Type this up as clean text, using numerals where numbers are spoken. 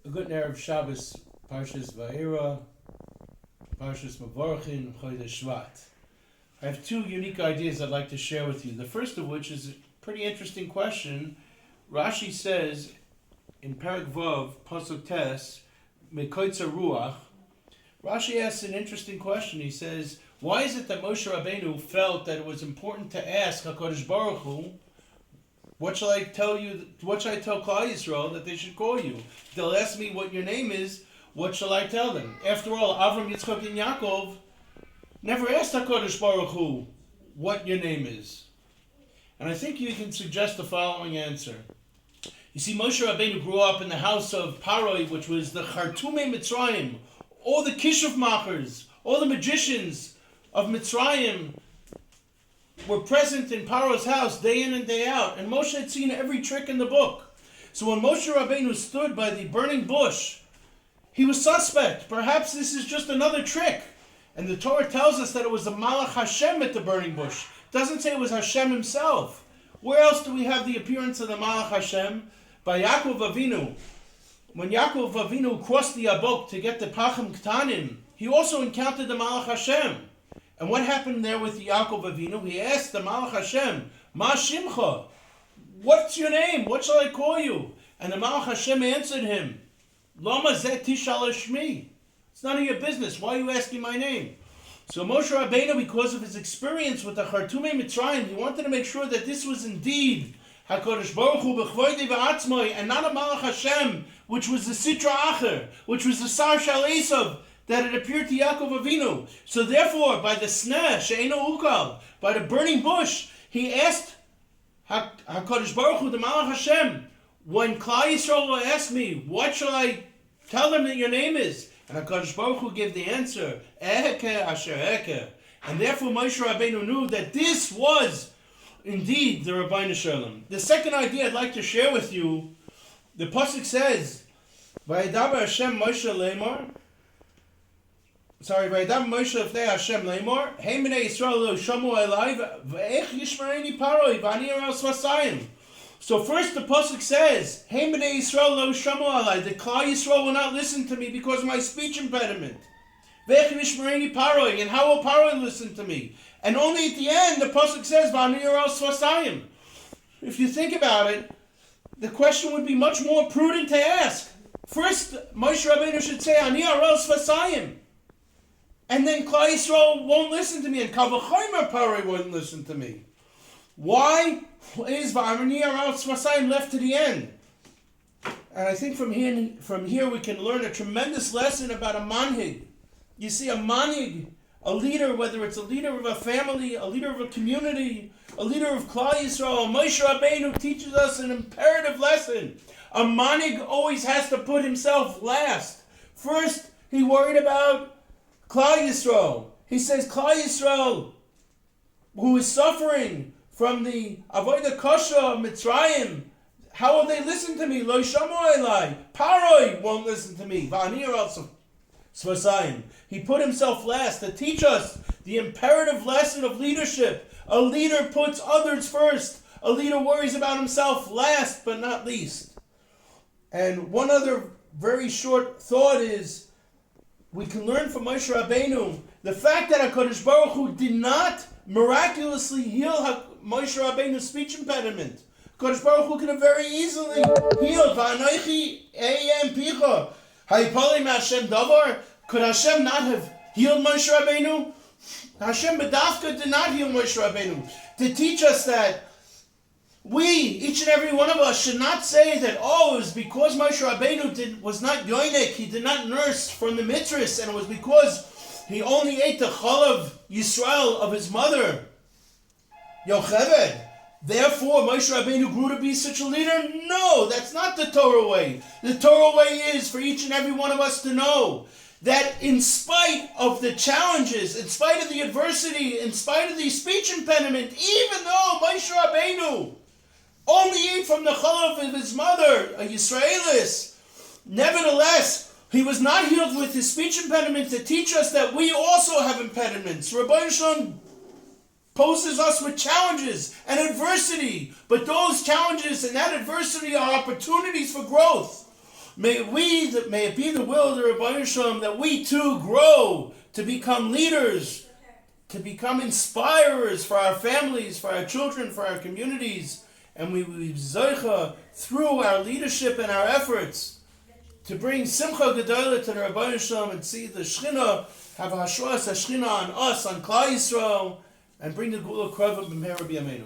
A good Erev Shabbos, Parshas Vaera, Parshas Mavorchin, Chodesh Shvat. I have two unique ideas I'd like to share with you. The first of which is a pretty interesting question. Rashi says in Perek Vav, Pasuk Tes, Mekoitza Ruach, Rashi asks an interesting question. He says, why is it that Moshe Rabbeinu felt that it was important to ask HaKadosh Baruch Hu, what shall I tell you? What shall I tell Klal Yisrael that they should call you? They'll ask me what your name is. What shall I tell them? After all, Avram, Yitzchak, and Yaakov never asked HaKadosh Baruch Hu what your name is. And I think you can suggest the following answer. You see, Moshe Rabbeinu grew up in the house of Paroi, which was the Chartumei Mitzrayim. All the Kishuv Machers, all the magicians of Mitzrayim were present in Paro's house day in and day out, and Moshe had seen every trick in the book. So when Moshe Rabbeinu stood by the burning bush, he was suspect. Perhaps this is just another trick. And the Torah tells us that it was the Malach Hashem at the burning bush. It doesn't say it was Hashem himself. Where else do we have the appearance of the Malach Hashem? By Yaakov Avinu. When Yaakov Avinu crossed the Yabok to get the Pachim Ktanim, he also encountered the Malach Hashem. And what happened there with Yaakov Avinu? He asked the Malach Hashem, Ma Shimcha? What's your name? What shall I call you? And the Malach Hashem answered him, Lama zeh tishal shmi. It's none of your business. Why are you asking my name? So Moshe Rabbeinu, because of his experience with the Chartumei Mitzrayim, he wanted to make sure that this was indeed HaKadosh Baruch Hu b'chvoidei v'atzmoi, and not a Malach Hashem, which was the Sitra Acher, which was the Sar Shal Esav, that it appeared to Yaakov Avinu. So therefore, by the sneh, she'eino ukal, by the burning bush, he asked HaKadosh Baruch Hu, the Malach Hashem, when Klal Yisrael will ask me, what shall I tell them that your name is? And HaKadosh Baruch Hu gave the answer, Eheke Asher Eheke. And therefore Moshe Rabbeinu knew that this was indeed the Rabbeinu Shalom. The second idea I'd like to share with you, the Pasuk says, Vayedaber Hashem Moshe Lemor, Vayedaber Moshe Lefnei Hashem Lemor, Hey Bnei Yisrael lo shamu elai, Ve'ech yishmareni paroi, v'ani aral svasayim. So first the Pasuk says, Hey Bnei Yisrael lo shamu elai, the Klal Yisrael will not listen to me because of my speech impediment. Ve'ech yishmareni paroi, and how will Paroi listen to me? And only at the end the Pasuk says, v'ani aral svasayim. If you think about it, the question would be much more prudent to ask. First, Moshe Rabbeinu should say, Ani aral svasayim. And then Klal Yisrael won't listen to me, and Kal v'chomer Paroi won't listen to me. Why is V'amani aral svasayim left to the end? And I think from here we can learn a tremendous lesson about a manhig. You see, a manhig, a leader, whether it's a leader of a family, a leader of a community, a leader of Klal Yisrael, Moshe Rabbeinu teaches us an imperative lesson. A manhig always has to put himself last. First, he worried about Klal Yisrael. He says, Klal Yisrael, who is suffering from the Avodah Kasha of Mitzrayim, how will they listen to me? Lo shamu elai. Paroi won't listen to me. V'ani aral svasayim. He put himself last to teach us the imperative lesson of leadership. A leader puts others first. A leader worries about himself last but not least. And one other very short thought is, we can learn from Moshe Rabbeinu the fact that HaKadosh Baruch Hu did not miraculously heal Moshe Rabbeinu's speech impediment. HaKadosh Baruch Hu could have very easily healed. V'anoichi eyem picha. Hayipoli me'Hashem davar. Could Hashem not have healed Moshe Rabbeinu? Hashem B'dafka did not heal Moshe Rabbeinu. To teach us that we, each and every one of us, should not say that, it was because Moshe Rabbeinu was not yoinek, he did not nurse from the mitzvahs, and it was because he only ate the chalav Yisrael of his mother, Yocheved. Therefore, Moshe Rabbeinu grew to be such a leader? No, that's not the Torah way. The Torah way is for each and every one of us to know that in spite of the challenges, in spite of the adversity, in spite of the speech impediment, even though Moshe Rabbeinu only ate from the chalav of his mother, a Yisraelis, nevertheless, he was not healed with his speech impediment to teach us that we also have impediments. Rabbi Shalom poses us with challenges and adversity, but those challenges and that adversity are opportunities for growth. May it be the will of the Rebbeinu Shalom that we too grow to become leaders, to become inspirers for our families, for our children, for our communities, and we will be zoicha through our leadership and our efforts to bring simcha gedola to the Rebbeinu Shalom and see the Shechina have a hashras Shechina on us, on Klal Yisrael, and bring the Gula Krova b'meher b'yameinu.